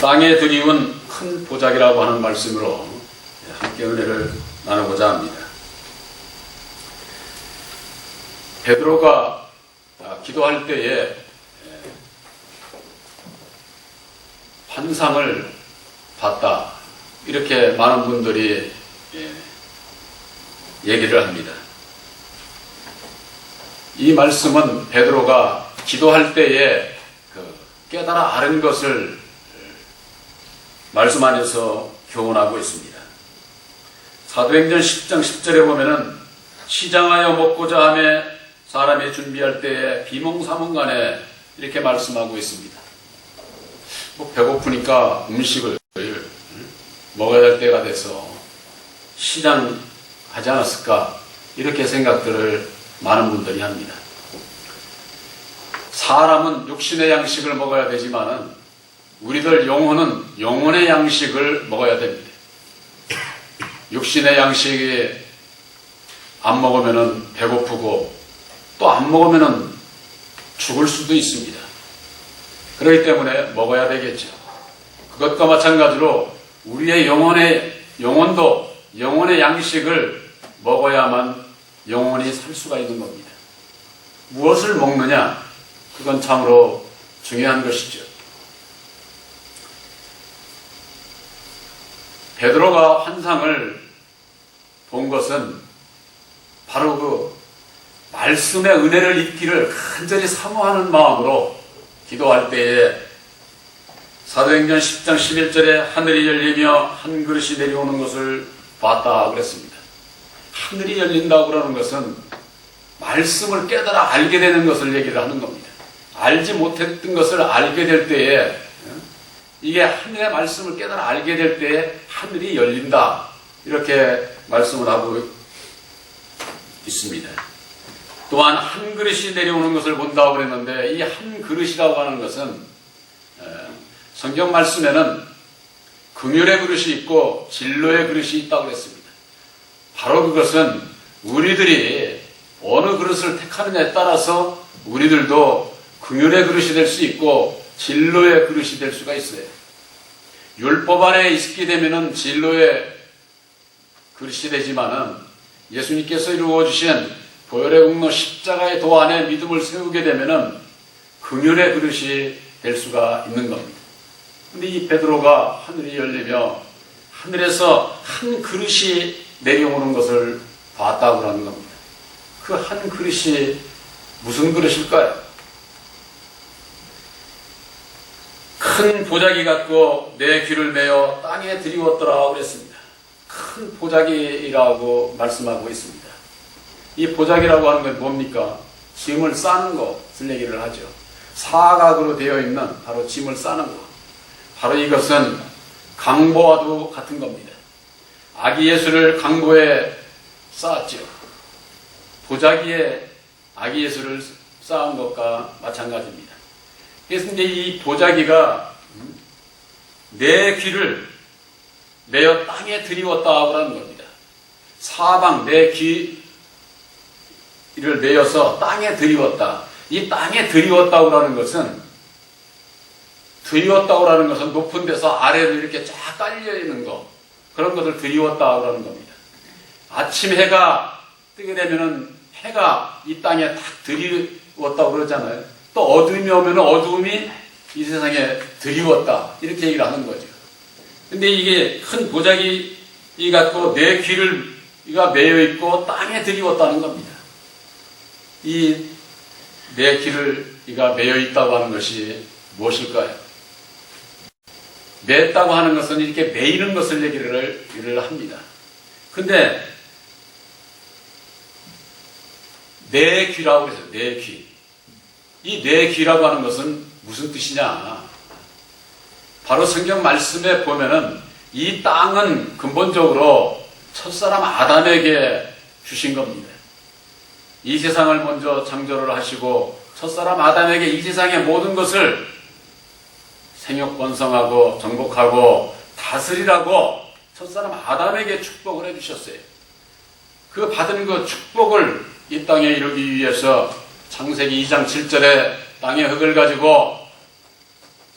땅에 드리운 큰 보작이라고 하는 말씀으로 함께 은혜를 나누고자 합니다. 베드로가 기도할 때에 환상을 봤다, 이렇게 많은 분들이 얘기를 합니다. 이 말씀은 베드로가 기도할 때에 깨달아 아는 것을 말씀 안에서 교훈하고 있습니다. 사도행전 10장 10절에 보면은 시장하여 먹고자 하며 사람이 준비할 때에 비몽사몽간에 이렇게 말씀하고 있습니다. 배고프니까 음식을 먹어야 할 때가 돼서 시장하지 않았을까, 이렇게 생각들을 많은 분들이 합니다. 사람은 육신의 양식을 먹어야 되지만은 우리들 영혼은 영혼의 양식을 먹어야 됩니다. 육신의 양식이 안 먹으면은 배고프고 또 안 먹으면은 죽을 수도 있습니다. 그렇기 때문에 먹어야 되겠죠. 그것과 마찬가지로 우리의 영혼도 영혼의 양식을 먹어야만 영혼이 살 수가 있는 겁니다. 무엇을 먹느냐? 그건 참으로 중요한 것이죠. 베드로가 환상을 본 것은 바로 그 말씀의 은혜를 입기를 간절히 사모하는 마음으로 기도할 때에 사도행전 10장 11절에 하늘이 열리며 한 그릇이 내려오는 것을 봤다 그랬습니다. 하늘이 열린다고 그러는 것은 말씀을 깨달아 알게 되는 것을 얘기를 하는 겁니다. 알지 못했던 것을 알게 될 때에, 이게 하늘의 말씀을 깨달아 알게 될 때에 하늘이 열린다, 이렇게 말씀을 하고 있습니다. 또한 한 그릇이 내려오는 것을 본다고 그랬는데, 이 한 그릇이라고 하는 것은 성경 말씀에는 긍휼의 그릇이 있고 진로의 그릇이 있다고 그랬습니다. 바로 그것은 우리들이 어느 그릇을 택하느냐에 따라서 우리들도 긍휼의 그릇이 될 수 있고 진로의 그릇이 될 수가 있어요. 율법 아래 있게 되면은 진로의 그릇이 되지만은 예수님께서 이루어주신 보혈의 공로 십자가의 도 안에 믿음을 세우게 되면은 긍휼의 그릇이 될 수가 있는 겁니다. 근데 이 베드로가 하늘이 열리며 하늘에서 한 그릇이 내려오는 것을 봤다고 하는 겁니다. 그 한 그릇이 무슨 그릇일까요? 큰 보자기 같고 내 귀를 메어 땅에 들이웠더라 그랬습니다. 큰 보자기라고 말씀하고 있습니다. 이 보자기라고 하는 건 뭡니까? 짐을 싸는 것을 얘기를 하죠. 사각으로 되어 있는 바로 짐을 싸는 것. 바로 이것은 강보와도 같은 겁니다. 아기 예수를 강보에 쌓았죠. 보자기에 아기 예수를 쌓은 것과 마찬가지입니다. 그래서 이제 이 보자기가 내 귀를 메어 땅에 들이웠다고 하는 겁니다. 사방 내 귀를 메어서 땅에 들이웠다. 이 땅에 들이웠다고 하는 것은, 들이웠다고 하는 것은 높은 데서 아래로 이렇게 쫙 깔려 있는 것, 그런 것을 들이웠다고 하는 겁니다. 아침 해가 뜨게 되면은 해가 이 땅에 딱 들이웠다고 그러잖아요. 또 어둠이 오면 어둠이 이 세상에 들이웠다, 이렇게 얘기를 하는 거죠. 근데 이게 큰 보자기 같고 내 귀를 이가 메어 있고 땅에 들이웠다는 겁니다. 이 내 귀를 이가 메어 있다고 하는 것이 무엇일까요? 맸다고 하는 것은 이렇게 메이는 것을 얘기를 합니다. 근데 내 귀라고 그래서 내 귀. 이 내 귀라고 하는 것은 무슨 뜻이냐? 바로 성경 말씀에 보면은 이 땅은 근본적으로 첫사람 아담에게 주신 겁니다. 이 세상을 먼저 창조를 하시고 첫사람 아담에게 이 세상의 모든 것을 생육번성하고 정복하고 다스리라고 첫사람 아담에게 축복을 해주셨어요. 그 받은 그 축복을 이 땅에 이루기 위해서 창세기 2장 7절에 땅의 흙을 가지고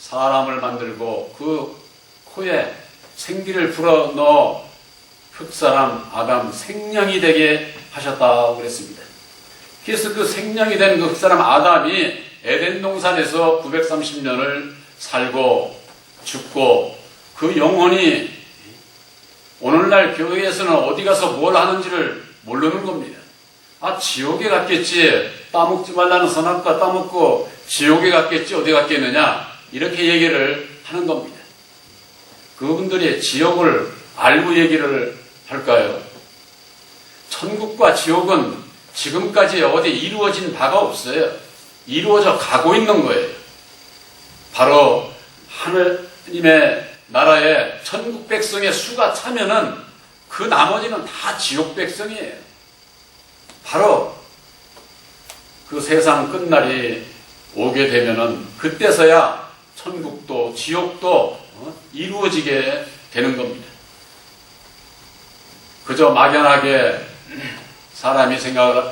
사람을 만들고 그 코에 생기를 불어넣어 흙사람 아담 생명이 되게 하셨다고 그랬습니다. 그래서 그 생명이 된 그 흙사람 아담이 에덴 동산에서 930년을 살고 죽고 그 영혼이 오늘날 교회에서는 어디 가서 뭘 하는지를 모르는 겁니다. 아, 지옥에 갔겠지. 따먹지 말라는 선악과 따먹고 지옥에 갔겠지. 어디 갔겠느냐. 이렇게 얘기를 하는 겁니다. 그분들이 지옥을 알고 얘기를 할까요? 천국과 지옥은 지금까지 어디 이루어진 바가 없어요. 이루어져 가고 있는 거예요. 바로 하느님의 나라에 천국 백성의 수가 차면은 그 나머지는 다 지옥 백성이에요. 바로 그 세상 끝날이 오게 되면은 그때서야 천국도 지옥도 이루어지게 되는 겁니다. 그저 막연하게 사람이 생각을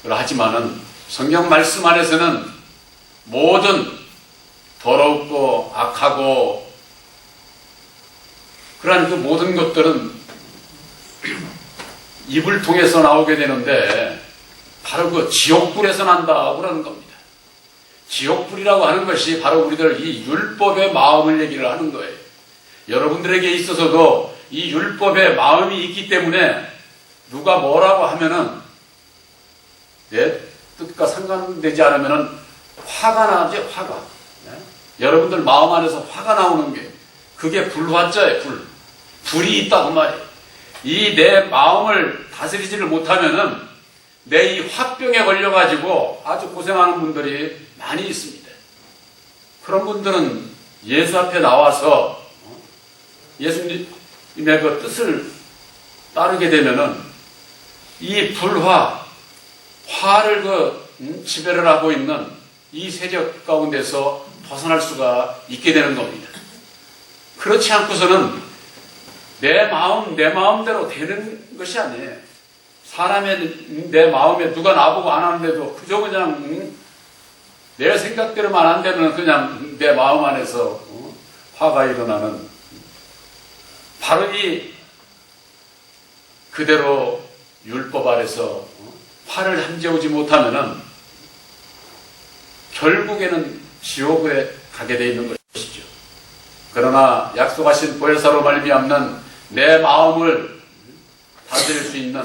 하지만은 성경 말씀 안에서는 모든 더럽고 악하고 그러한 그 모든 것들은 입을 통해서 나오게 되는데 바로 그 지옥불에서 난다고 그러는 겁니다. 지옥불이라고 하는 것이 바로 우리들 이 율법의 마음을 얘기를 하는 거예요. 여러분들에게 있어서도 이 율법의 마음이 있기 때문에 누가 뭐라고 하면은 내 뜻과 상관되지 않으면은 화가 나지, 화가. 여러분들 마음 안에서 화가 나오는 게 그게 불화자예요. 불이 있다고 말이에요. 이 내 마음을 다스리지를 못하면은 내 이 화병에 걸려가지고 아주 고생하는 분들이 많이 있습니다. 그런 분들은 예수 앞에 나와서 예수님의 그 뜻을 따르게 되면은 이 화를 지배를 하고 있는 이 세력 가운데서 벗어날 수가 있게 되는 겁니다. 그렇지 않고서는 내 마음대로 되는 것이 아니에요. 내 마음에 누가 나보고 안 하는데도 그저 그냥 내 생각대로만 안 되면 그냥 내 마음 안에서 화가 일어나는 바로 이 그대로 율법 아래서 화를 함재우지 못하면은 결국에는 지옥에 가게 되어 있는 것이죠. 그러나 약속하신 보혜사로 말미암는 내 마음을 다스릴 수 있는,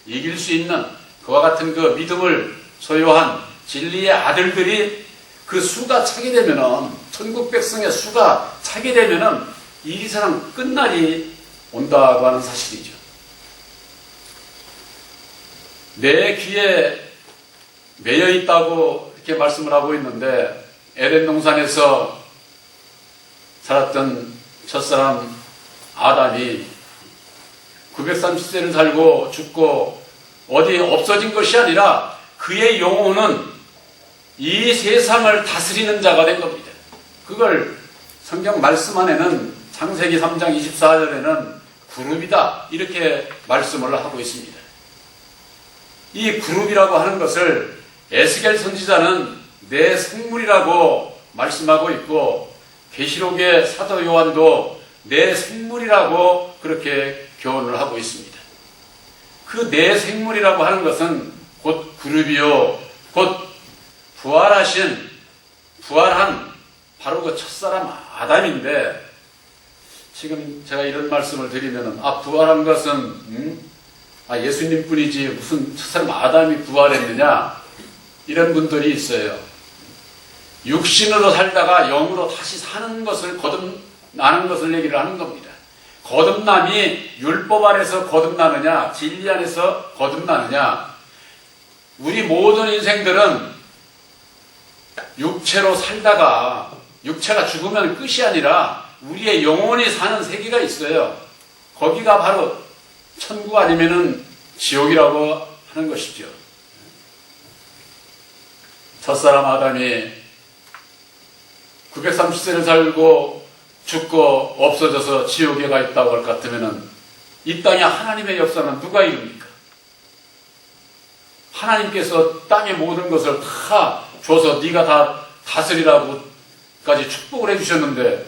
이길 수 있는 그와 같은 그 믿음을 소유한 진리의 아들들이 그 수가 차게 되면은, 천국 백성의 수가 차게 되면은 이 세상 끝날이 온다고 하는 사실이죠. 내 귀에 매여 있다고 이렇게 말씀을 하고 있는데, 에덴 동산에서 살았던 첫사람 아담이 930세를 살고 죽고 어디 없어진 것이 아니라 그의 영혼은 이 세상을 다스리는 자가 된 겁니다. 그걸 성경 말씀 안에는 창세기 3장 24절에는 그룹이다 이렇게 말씀을 하고 있습니다. 이 그룹이라고 하는 것을 에스겔 선지자는 내 생물이라고 말씀하고 있고 계시록의 사도 요한도 내 생물이라고 그렇게 교훈을 하고 있습니다. 그 내 생물이라고 하는 것은 곧 그룹이요, 곧 부활한 바로 그 첫사람 아담인데, 지금 제가 이런 말씀을 드리면은 부활한 것은 예수님 뿐이지 무슨 첫사람 아담이 부활했느냐 이런 분들이 있어요. 육신으로 살다가 영으로 다시 사는 것을 거듭나는 것을 얘기를 하는 겁니다. 거듭남이 율법 안에서 거듭나느냐 진리 안에서 거듭나느냐, 우리 모든 인생들은 육체로 살다가 육체가 죽으면 끝이 아니라 우리의 영혼이 사는 세계가 있어요. 거기가 바로 천국 아니면은 지옥이라고 하는 것이죠. 첫사람 아담이 930세를 살고 죽고 없어져서 지옥에 가 있다고 할 것 같으면은 이 땅에 하나님의 역사는 누가 이룹니까? 하나님께서 땅의 모든 것을 다 줘서 네가 다 다스리라고 아담까지 축복을 해주셨는데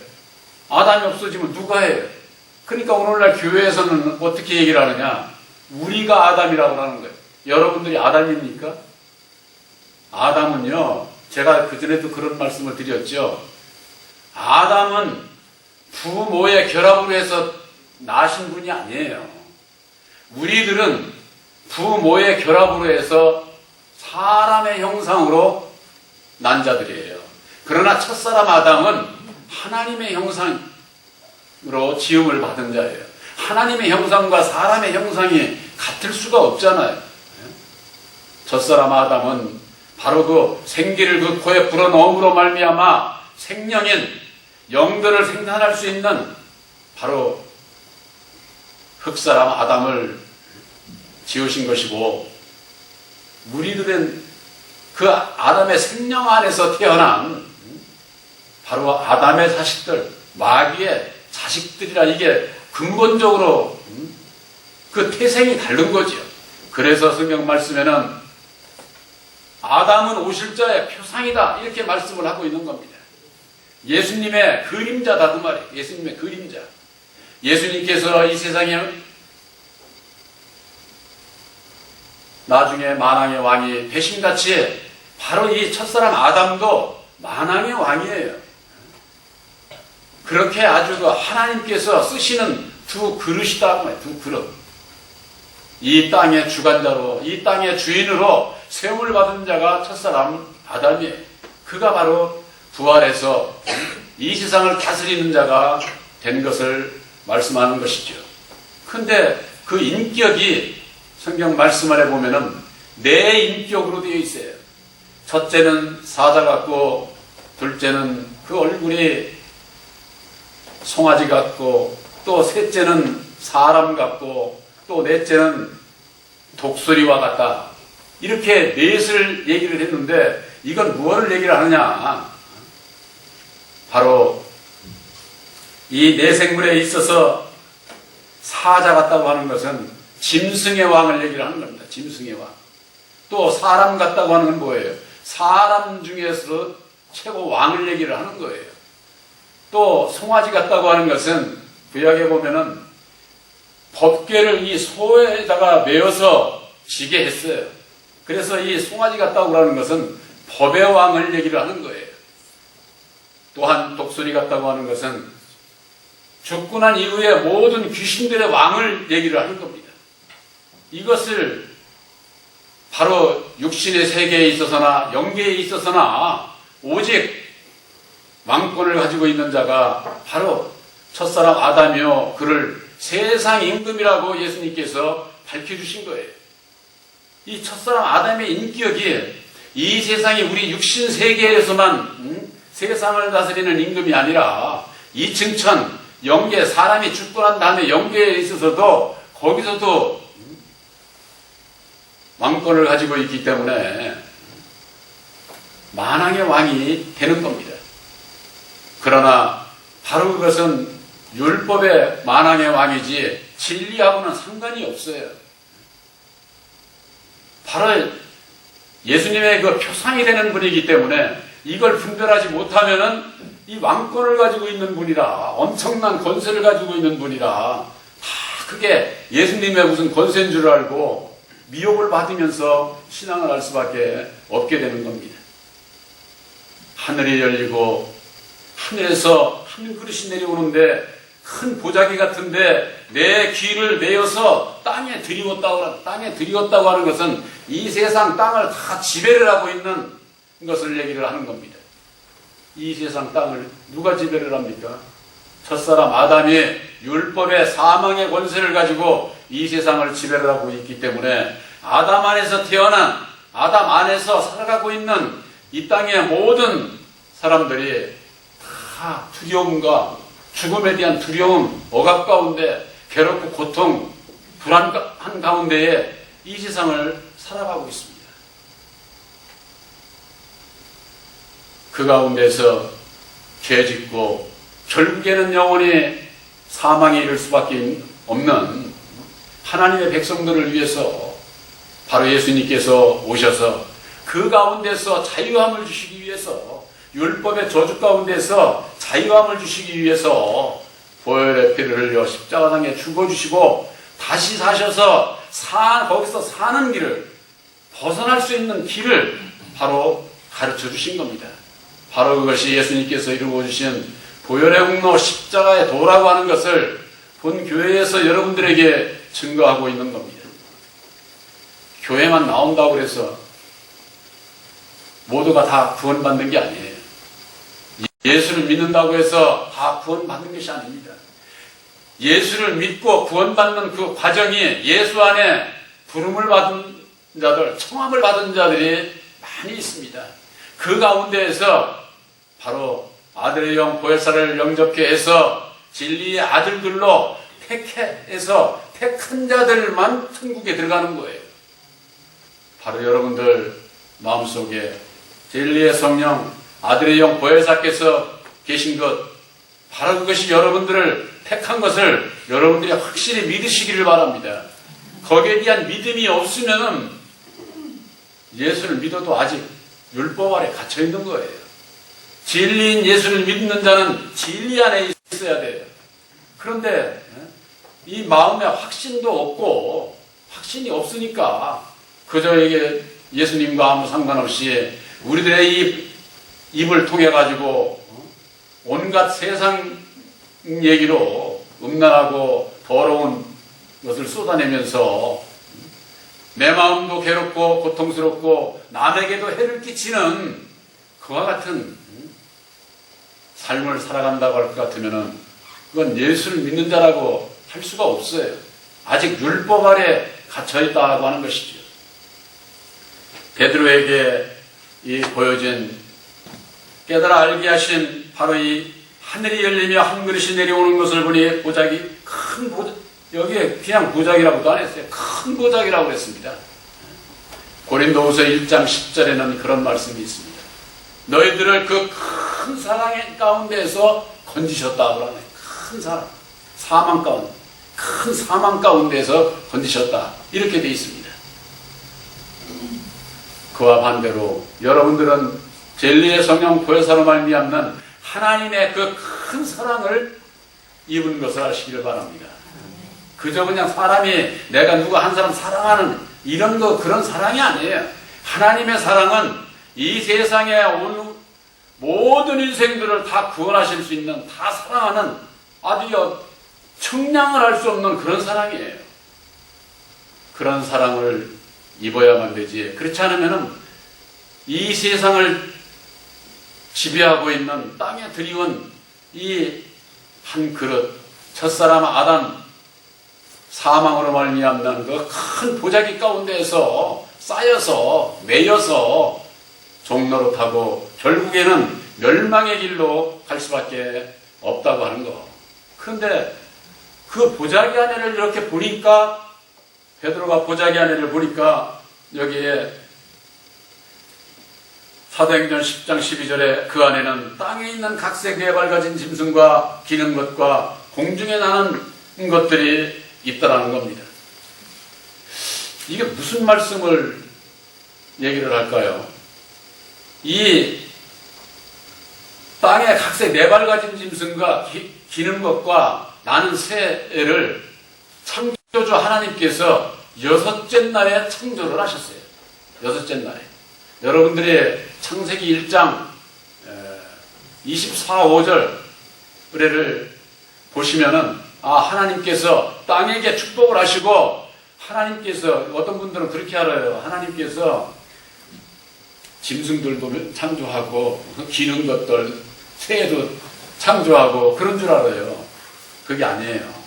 아담이 없어지면 누가 해요? 그러니까 오늘날 교회에서는 어떻게 얘기를 하느냐? 우리가 아담이라고 하는 거예요. 여러분들이 아담입니까? 아담은요, 제가 그전에도 그런 말씀을 드렸죠. 아담은 부모의 결합으로 해서 나신 분이 아니에요. 우리들은 부모의 결합으로 해서 사람의 형상으로 난 자들이에요. 그러나 첫사람 아담은 하나님의 형상으로 지음을 받은 자예요. 하나님의 형상과 사람의 형상이 같을 수가 없잖아요. 첫사람 아담은 바로 그 생기를 그 코에 불어넣음으로 말미암아 생명인 영들을 생산할 수 있는 바로 흙사람 아담을 지으신 것이고, 우리들은 그 아담의 생명 안에서 태어난 바로 아담의 자식들, 마귀의 자식들이라, 이게 근본적으로 그 태생이 다른 거죠. 그래서 성경 말씀에는 아담은 오실 자의 표상이다, 이렇게 말씀을 하고 있는 겁니다. 예수님의 그림자다, 그 말이에요. 예수님의 그림자. 예수님께서 이 세상에 나중에 만왕의 왕이 되신같이 바로 이 첫사람 아담도 만왕의 왕이에요. 그렇게 아주 그 하나님께서 쓰시는 두 그릇이다, 두 그릇. 이 땅의 주관자로, 이 땅의 주인으로 세움을 받은 자가 첫사람 아담이에요. 그가 바로 부활해서 이 세상을 다스리는 자가 된 것을 말씀하는 것이죠. 근데 그 인격이 성경 말씀 안에 보면은 네 인격으로 되어 있어요. 첫째는 사자 같고, 둘째는 그 얼굴이 송아지 같고, 또 셋째는 사람 같고, 또 넷째는 독수리와 같다. 이렇게 넷을 얘기를 했는데, 이건 무엇을 얘기를 하느냐? 바로 이 네 생물에 있어서 사자 같다고 하는 것은 짐승의 왕을 얘기를 하는 겁니다. 짐승의 왕. 또 사람 같다고 하는 건 뭐예요? 사람 중에서 최고 왕을 얘기를 하는 거예요. 또 송아지 같다고 하는 것은 구약에 보면은 법궤를 이 소에다가 메어서 지게 했어요. 그래서 이 송아지 같다고 하는 것은 법의 왕을 얘기를 하는 거예요. 또한 독수리 같다고 하는 것은 죽고 난 이후에 모든 귀신들의 왕을 얘기를 하는 겁니다. 이것을 바로 육신의 세계에 있어서나 영계에 있어서나 오직 왕권을 가지고 있는 자가 바로 첫사람 아담이요, 그를 세상 임금이라고 예수님께서 밝혀주신 거예요. 이 첫사람 아담의 인격이 이 세상이 우리 육신 세계에서만 세상을 다스리는 임금이 아니라 이층천 영계, 사람이 죽고 난 다음에 영계에 있어서도 거기서도 왕권을 가지고 있기 때문에 만왕의 왕이 되는 겁니다. 그러나 바로 그것은 율법의 만왕의 왕이지 진리하고는 상관이 없어요. 바로 예수님의 그 표상이 되는 분이기 때문에 이걸 분별하지 못하면은 이 왕권을 가지고 있는 분이라, 엄청난 권세를 가지고 있는 분이라 다 그게 예수님의 무슨 권세인 줄 알고 미혹을 받으면서 신앙을 할 수밖에 없게 되는 겁니다. 하늘이 열리고 하늘에서 한 그릇이 내려오는데 큰 보자기 같은데 내 귀를 메어서 땅에 들이웠다고 하는 것은 이 세상 땅을 다 지배를 하고 있는 것을 얘기를 하는 겁니다. 이 세상 땅을 누가 지배를 합니까? 첫사람 아담이 율법의 사망의 권세를 가지고 이 세상을 지배를 하고 있기 때문에 아담 안에서 태어난, 아담 안에서 살아가고 있는 이 땅의 모든 사람들이 다 두려움과 죽음에 대한 두려움, 억압 가운데 괴롭고 고통, 불안한 가운데에 이 세상을 살아가고 있습니다. 그 가운데서 죄짓고 결국에는 영원히 사망에 이를 수밖에 없는 하나님의 백성들을 위해서 바로 예수님께서 오셔서 그 가운데서 자유함을 주시기 위해서 율법의 저주 가운데서 자유함을 주시기 위해서 보혈의 피를 흘려 십자가상에 죽어주시고 다시 사셔서 거기서 사는 길을, 벗어날 수 있는 길을 바로 가르쳐 주신 겁니다. 바로 그것이 예수님께서 이루어 주신 보혈의 공로 십자가의 도라고 하는 것을 본 교회에서 여러분들에게 증거하고 있는 겁니다. 교회만 나온다고 해서 모두가 다 구원받는 게 아니에요. 예수를 믿는다고 해서 다 구원받는 것이 아닙니다. 예수를 믿고 구원받는 그 과정이 예수 안에 부름을 받은 자들, 청함을 받은 자들이 많이 있습니다. 그 가운데에서 바로 아들의 영 보혜사를 영접케 해서 진리의 아들들로 택해서 택한 자들만 천국에 들어가는 거예요. 바로 여러분들 마음속에 진리의 성령 아들의 영 보혜사께서 계신 것, 바로 그것이 여러분들을 택한 것을 여러분들이 확실히 믿으시기를 바랍니다. 거기에 대한 믿음이 없으면 예수를 믿어도 아직 율법 아래 갇혀 있는 거예요. 진리인 예수를 믿는 자는 진리 안에 있어야 돼요. 그런데 이 마음에 확신도 없고 확신이 없으니까 그저 이게 예수님과 아무 상관없이 우리들의 이 입을 통해 가지고 온갖 세상 얘기로 음란하고 더러운 것을 쏟아내면서 내 마음도 괴롭고 고통스럽고 남에게도 해를 끼치는 그와 같은 삶을 살아간다고 할 것 같으면 그건 예수를 믿는 자라고 할 수가 없어요. 아직 율법 아래 갇혀있다고 하는 것이죠. 베드로에게 이 보여진 깨달아 알게 하신 바로 이 하늘이 열리며 한 그릇이 내려오는 것을 보니 보자기 큰 보자기, 여기에 그냥 보자기라고도 안 했어요. 큰 보자기라고 했습니다. 고린도후서 1장 10절에는 그런 말씀이 있습니다. 너희들을 그 큰 사랑 가운데에서 건지셨다. 큰 사랑, 사망 가운데, 큰 사망 가운데에서 건지셨다. 이렇게 되어 있습니다. 그와 반대로 여러분들은 진리의 성령 보혜사로 말미암는 하나님의 그 큰 사랑을 입은 것을 아시기를 바랍니다. 그저 그냥 사람이 내가 누가 한 사람 사랑하는 이런 거 그런 사랑이 아니에요. 하나님의 사랑은 이 세상에 온 모든 인생들을 다 구원하실 수 있는, 다 사랑하는 아주 청량을 할 수 없는 그런 사랑이에요. 그런 사랑을 입어야만 되지. 그렇지 않으면 이 세상을 지배하고 있는 땅에 들이온 이 한 그릇, 첫사람 아담 사망으로 말미암는 그 큰 보자기 가운데에서 쌓여서 매여서 종로로 타고 결국에는 멸망의 길로 갈 수밖에 없다고 하는 거. 그런데 그 보자기 안에를 이렇게 보니까, 베드로가 보자기 안에를 보니까 여기에 사도행전 10장 12절에 그 안에는 땅에 있는 각색 네 발가진 짐승과 기는 것과 공중에 나는 것들이 있다라는 겁니다. 이게 무슨 말씀을 얘기를 할까요? 이 땅에 각색 네 발가진 짐승과 기는 것과 나는 새를 창조주 하나님께서 여섯째 날에 창조를 하셨어요. 여섯째 날에. 여러분들의 창세기 1장 24, 5절을 보시면은 하나님께서 땅에게 축복을 하시고, 하나님께서 어떤 분들은 그렇게 알아요. 하나님께서 짐승들도 창조하고 기는 것들 새도 창조하고 그런 줄 알아요. 그게 아니에요.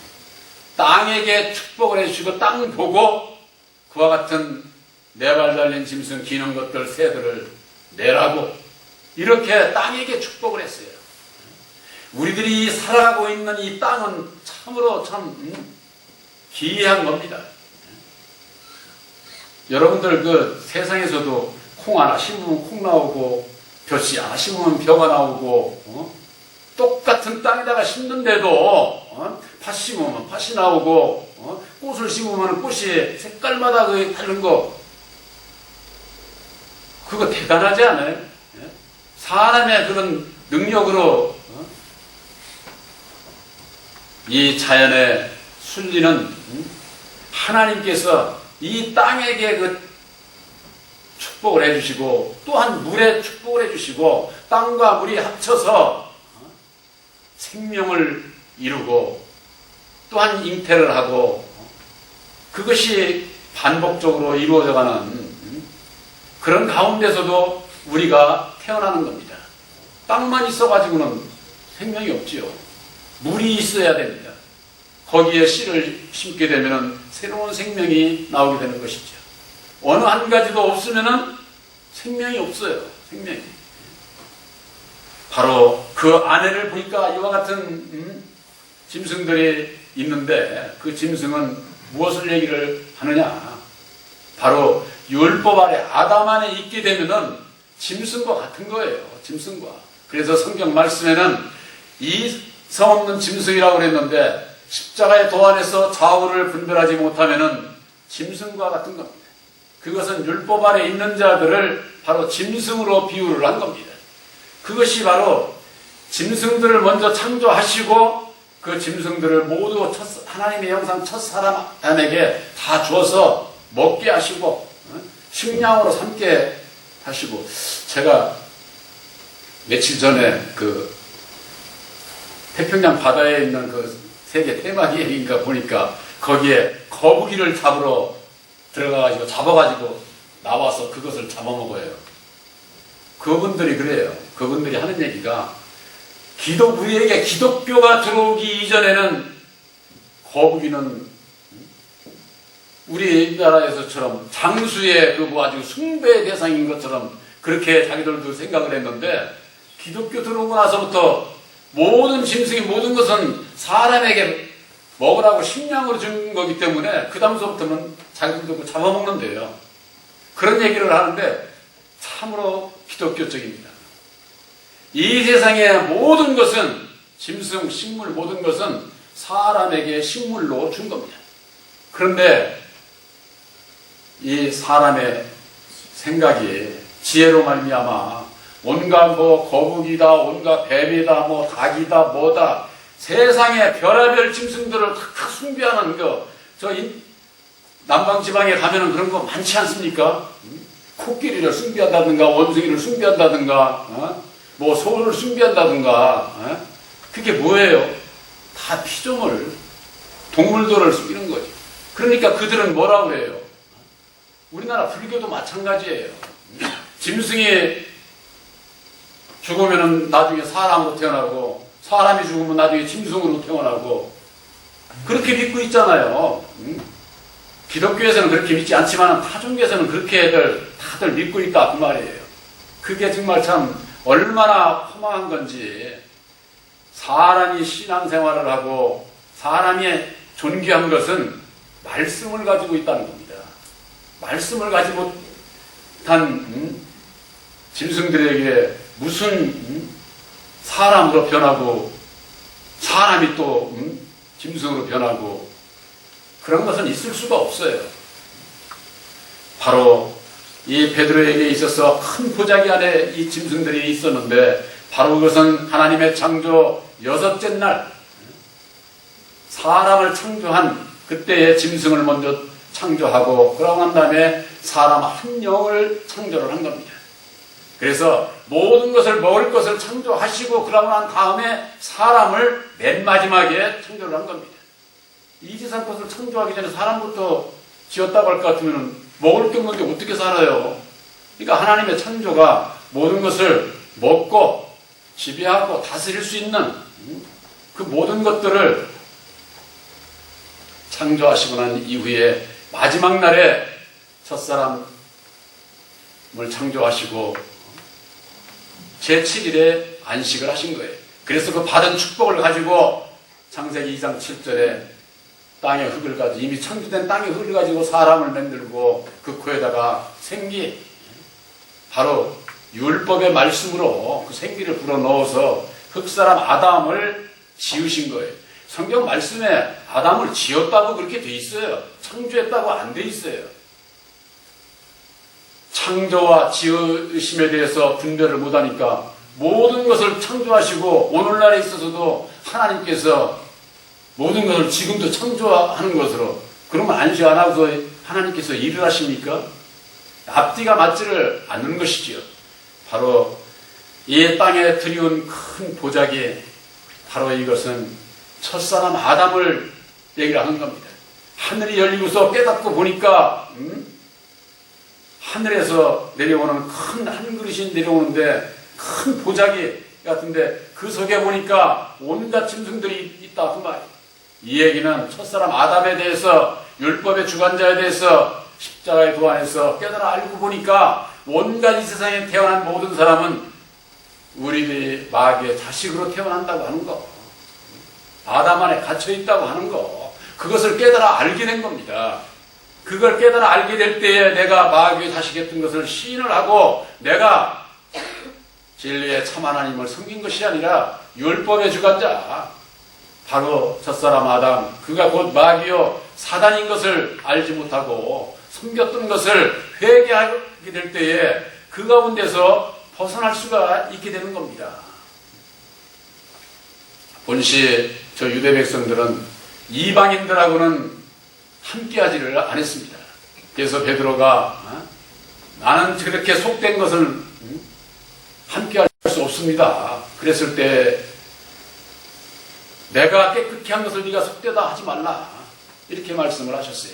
땅에게 축복을 해주시고 땅 보고 그와 같은 네 발 달린 짐승 기는 것들 새들을 내라고 이렇게 땅에게 축복을 했어요. 우리들이 살아가고 있는 이 땅은 참으로 참 기이한 겁니다. 여러분들 그 세상에서도 콩 하나 심으면 콩 나오고 벼씨 하나 심으면 벼가 나오고 똑같은 땅에다가 심는데도 팥 심으면 팥이 나오고 꽃을 심으면 꽃이 색깔마다 다른 거, 그거 대단하지 않아요? 사람의 그런 능력으로 이 자연의 순리는 하나님께서 이 땅에게 그 축복을 해주시고 또한 물에 축복을 해주시고 땅과 물이 합쳐서 생명을 이루고 또한 잉태를 하고 그것이 반복적으로 이루어져가는 그런 가운데서도 우리가 태어나는 겁니다. 땅만 있어가지고는 생명이 없지요. 물이 있어야 됩니다. 거기에 씨를 심게 되면 새로운 생명이 나오게 되는 것이죠. 어느 한 가지도 없으면 생명이 없어요. 생명이. 바로 그 안에를 보니까 이와 같은 짐승들이 있는데 그 짐승은 무엇을 얘기를 하느냐? 바로 율법 아래 아담 안에 있게 되면은 짐승과 같은 거예요. 짐승과. 그래서 성경 말씀에는 이성 없는 짐승이라고 그랬는데 십자가의 도 안에서 좌우를 분별하지 못하면은 짐승과 같은 겁니다. 그것은 율법 아래 있는 자들을 바로 짐승으로 비유를 한 겁니다. 그것이 바로 짐승들을 먼저 창조하시고 그 짐승들을 모두 하나님의 형상 첫 사람에게 다 줘서 먹게 하시고 식량으로 삼게 하시고 제가 며칠 전에 그 태평양 바다에 있는 그 세계 테마기행인가 보니까 거기에 거북이를 잡으러 들어가가지고 잡아가지고 나와서 그것을 잡아먹어요. 그분들이 그래요. 그분들이 하는 얘기가 우리에게 기독교가 들어오기 이전에는 거북이는 우리나라에서처럼 장수의 그 아주 숭배의 대상인 것처럼 그렇게 자기들도 생각을 했는데 기독교 들어오고 나서부터 모든 짐승이 모든 것은 사람에게 먹으라고 식량으로 준 거기 때문에 그 다음서부터는 자기들도 잡아먹는데요. 그런 얘기를 하는데 참으로 기독교적입니다. 이 세상의 모든 것은 짐승, 식물 모든 것은 사람에게 식물로 준 겁니다. 그런데 이 사람의 생각이 지혜로 말미암아 온갖 거북이다, 온갖 뱀이다, 닭이다, 뭐다 세상의 별의별 짐승들을 탁탁 숭배하는 남방지방에 가면은 그런 거 많지 않습니까? 코끼리를 숭배한다든가 원숭이를 숭배한다든가 소를 숭배한다든가 그게 뭐예요? 다 피조물 동물들을 숨기는 거죠. 그러니까 그들은 뭐라고 해요? 우리나라 불교도 마찬가지예요. 짐승이 죽으면 나중에 사람으로 태어나고 사람이 죽으면 나중에 짐승으로 태어나고 그렇게 믿고 있잖아요. 기독교에서는 그렇게 믿지 않지만 타종교에서는 그렇게 다들 믿고 있다 그 말이에요. 그게 정말 참 얼마나 허망한 건지 사람이 신앙생활을 하고 사람이 존귀한 것은 말씀을 가지고 있다는 겁니다. 말씀을 가지 못한 짐승들에게 무슨 사람으로 변하고 사람이 또 짐승으로 변하고 그런 것은 있을 수가 없어요. 바로 이 베드로에게 있어서 큰 보자기 안에 이 짐승들이 있었는데 바로 그것은 하나님의 창조 6째 날 사람을 창조한 그때의 짐승을 먼저 창조하고 그러고 난 다음에 사람 한 영을 창조를 한 겁니다. 그래서 모든 것을 먹을 것을 창조하시고 그러고 난 다음에 사람을 맨 마지막에 창조를 한 겁니다. 이 세상 것을 창조하기 전에 사람부터 지었다고 할 것 같으면 먹을 게 없는데 어떻게 살아요? 그러니까 하나님의 창조가 모든 것을 먹고 지배하고 다스릴 수 있는 그 모든 것들을 창조하시고 난 이후에 마지막 날에 첫사람을 창조하시고 제7일에 안식을 하신 거예요. 그래서 그 받은 축복을 가지고 창세기 2장 7절에 땅의 흙을 가지고 이미 창조된 땅의 흙을 가지고 사람을 만들고 그 코에다가 생기 바로 율법의 말씀으로 그 생기를 불어넣어서 흙사람 아담을 지으신 거예요. 성경 말씀에 아담을 지었다고 그렇게 돼 있어요. 창조했다고 안 돼 있어요. 창조와 지으심에 대해서 분별을 못하니까 모든 것을 창조하시고 오늘날에 있어서도 하나님께서 모든 것을 지금도 창조하는 것으로, 그러면 안식 안 하고서 하나님께서 일을 하십니까? 앞뒤가 맞지를 않는 것이지요. 바로 이 땅에 드리운 큰 보자기, 바로 이것은 첫사람 아담을 얘기를 하는 겁니다. 하늘이 열리고서 깨닫고 보니까 하늘에서 내려오는 큰 한 그릇이 내려오는데 큰 보자기 같은데 그 속에 보니까 온갖 짐승들이 있다 그 말이에요. 이 얘기는 첫사람 아담에 대해서, 율법의 주관자에 대해서 십자가의 도 안에서 깨달아 알고 보니까 온갖 이 세상에 태어난 모든 사람은 우리들이 마귀의 자식으로 태어난다고 하는 거, 아담 안에 갇혀있다고 하는 거, 그것을 깨달아 알게 된 겁니다. 그걸 깨달아 알게 될 때에 내가 마귀의 자식이었던 것을 시인을 하고 내가 진리의 참 하나님을 섬긴 것이 아니라 율법의 주관자, 바로 첫사람 아담, 그가 곧 마귀요 사단인 것을 알지 못하고 섬겼던 것을 회개하게 될 때에 그 가운데서 벗어날 수가 있게 되는 겁니다. 본시 저 유대 백성들은 이방인들하고는 함께하지를 안 했습니다. 그래서 베드로가 나는 그렇게 속된 것을 함께할 수 없습니다. 그랬을 때 내가 깨끗이 한 것을 네가 속되다 하지 말라, 이렇게 말씀을 하셨어요.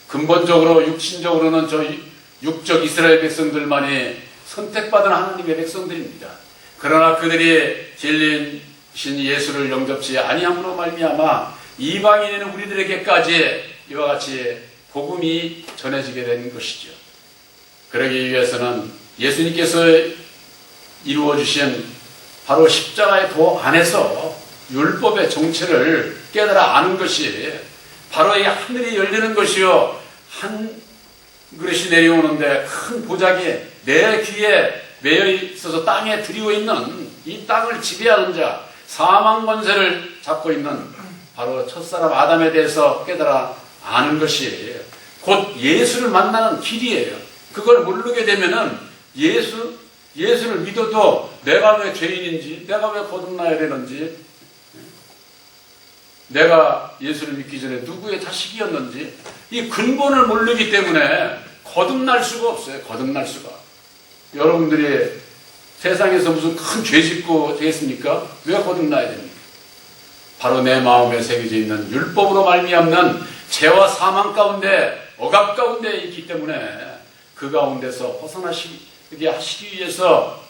근본적으로 육신적으로는 저 육적 이스라엘 백성들만이 선택받은 하나님의 백성들입니다. 그러나 그들이 진리신 예수를 영접지 아니함으로 말미암아 이방인인 우리들에게까지 이와 같이 복음이 전해지게 된 것이죠. 그러기 위해서는 예수님께서 이루어주신 바로 십자가의 도 안에서 율법의 정체를 깨달아 아는 것이 바로 이 하늘이 열리는 것이요, 한 그릇이 내려오는데 큰 보자기 내 귀에 매여 있어서 땅에 들이워 있는 이 땅을 지배하는 자, 사망 권세를 잡고 있는 바로 첫사람 아담에 대해서 깨달아 아는 것이 곧 예수를 만나는 길이에요. 그걸 모르게 되면은 예수를 믿어도 내가 왜 죄인인지, 내가 왜 거듭나야 되는지, 내가 예수를 믿기 전에 누구의 자식이었는지 이 근본을 모르기 때문에 거듭날 수가 없어요. 거듭날 수가. 여러분들이 세상에서 무슨 큰 죄 짓고 되겠습니까? 왜 거듭나야 됩니까? 바로 내 마음에 새겨져 있는 율법으로 말미암는 죄와 사망 가운데, 억압 가운데 있기 때문에 그 가운데서 벗어나시게 하시기 위해서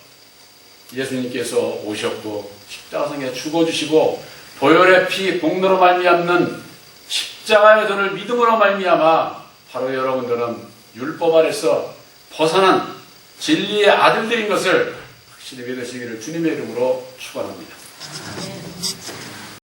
예수님께서 오셨고 십자가상에 죽어주시고 보혈의 피 공로로 말미암는 십자가의 돈을 믿음으로 말미암아 바로 여러분들은 율법 아래서 벗어난 진리의 아들들인 것을 확실히 믿으시기를 주님의 이름으로 축원합니다.